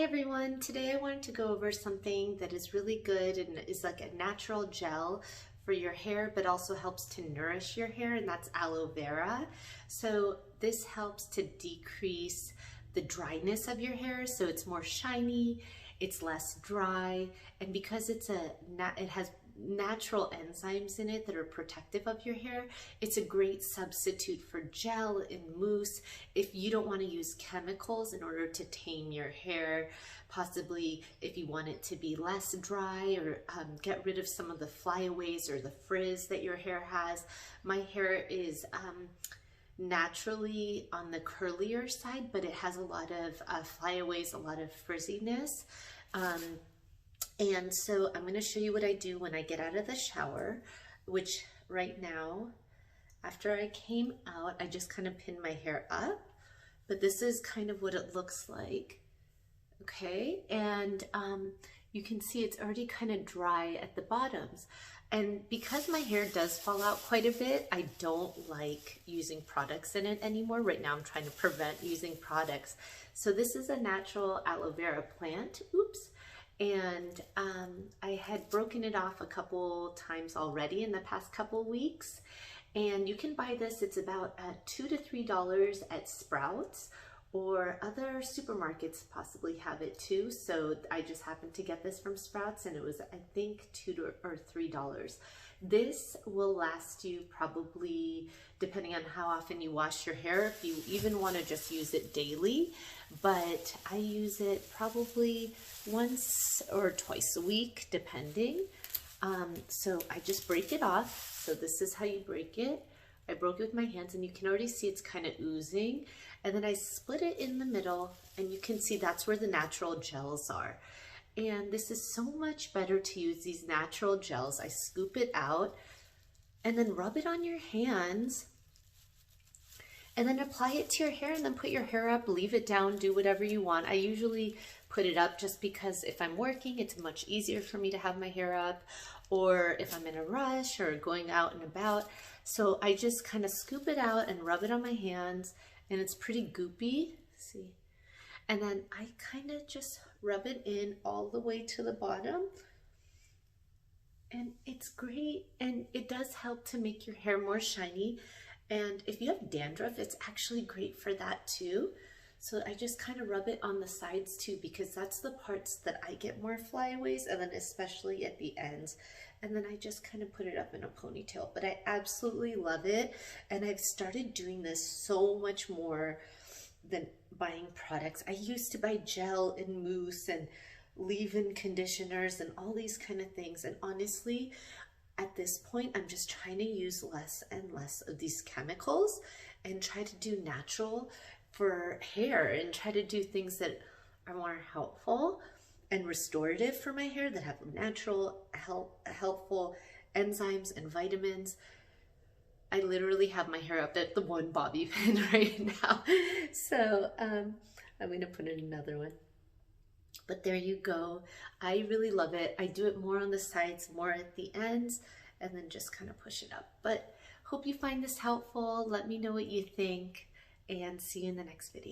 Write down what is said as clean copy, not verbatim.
Hey everyone, today I wanted to go over something that is really good and is like a natural gel for your hair, but also helps to nourish your hair, and that's aloe vera. So this helps to decrease the dryness of your hair, so it's more shiny, it's less dry, and because it has natural enzymes in it that are protective of your hair, it's a great substitute for gel and mousse if you don't want to use chemicals in order to tame your hair, possibly if you want it to be less dry or get rid of some of the flyaways or the frizz that your hair has. My hair is naturally on the curlier side, but it has a lot of flyaways, a lot of frizziness. And so I'm going to show you what I do when I get out of the shower, which right now, after I came out, I just kind of pinned my hair up, but this is kind of what it looks like. Okay, and you can see it's already kind of dry at the bottoms. And because my hair does fall out quite a bit, I don't like using products in it anymore. Right now I'm trying to prevent using products. So this is a natural aloe vera plant. Oops. And I had broken it off a couple times already in the past couple weeks. And you can buy this, it's about $2 to $3 at Sprouts, or other supermarkets possibly have it too. So I just happened to get this from Sprouts and it was, I think, $2 or $3. This will last you probably, depending on how often you wash your hair, if you even want to just use it daily, but I use it probably once or twice a week, depending. So I just break it off. So this is how you break it. I broke it with my hands and you can already see it's kind of oozing. And then I split it in the middle and you can see that's where the natural gels are. And this is so much better to use these natural gels. I scoop it out and then rub it on your hands and then apply it to your hair and then put your hair up, leave it down, do whatever you want. I usually put it up just because if I'm working, it's much easier for me to have my hair up, or if I'm in a rush or going out and about. So I just kind of scoop it out and rub it on my hands, and it's pretty goopy, see? And then I kind of just rub it in all the way to the bottom. And it's great, and it does help to make your hair more shiny. And if you have dandruff, it's actually great for that too. So I just kind of rub it on the sides too, because that's the parts that I get more flyaways, and then especially at the ends. And then I just kind of put it up in a ponytail, but I absolutely love it. And I've started doing this so much more than buying products. I used to buy gel and mousse and leave-in conditioners and all these kind of things. And honestly, at this point, I'm just trying to use less and less of these chemicals and try to do natural for hair and try to do things that are more helpful and restorative for my hair, that have natural, helpful enzymes and vitamins. I literally have my hair up at the one bobby pin right now. So I'm gonna put in another one. But there you go. I really love it. I do it more on the sides, more at the ends, and then just kind of push it up. But hope you find this helpful. Let me know what you think, and see you in the next video.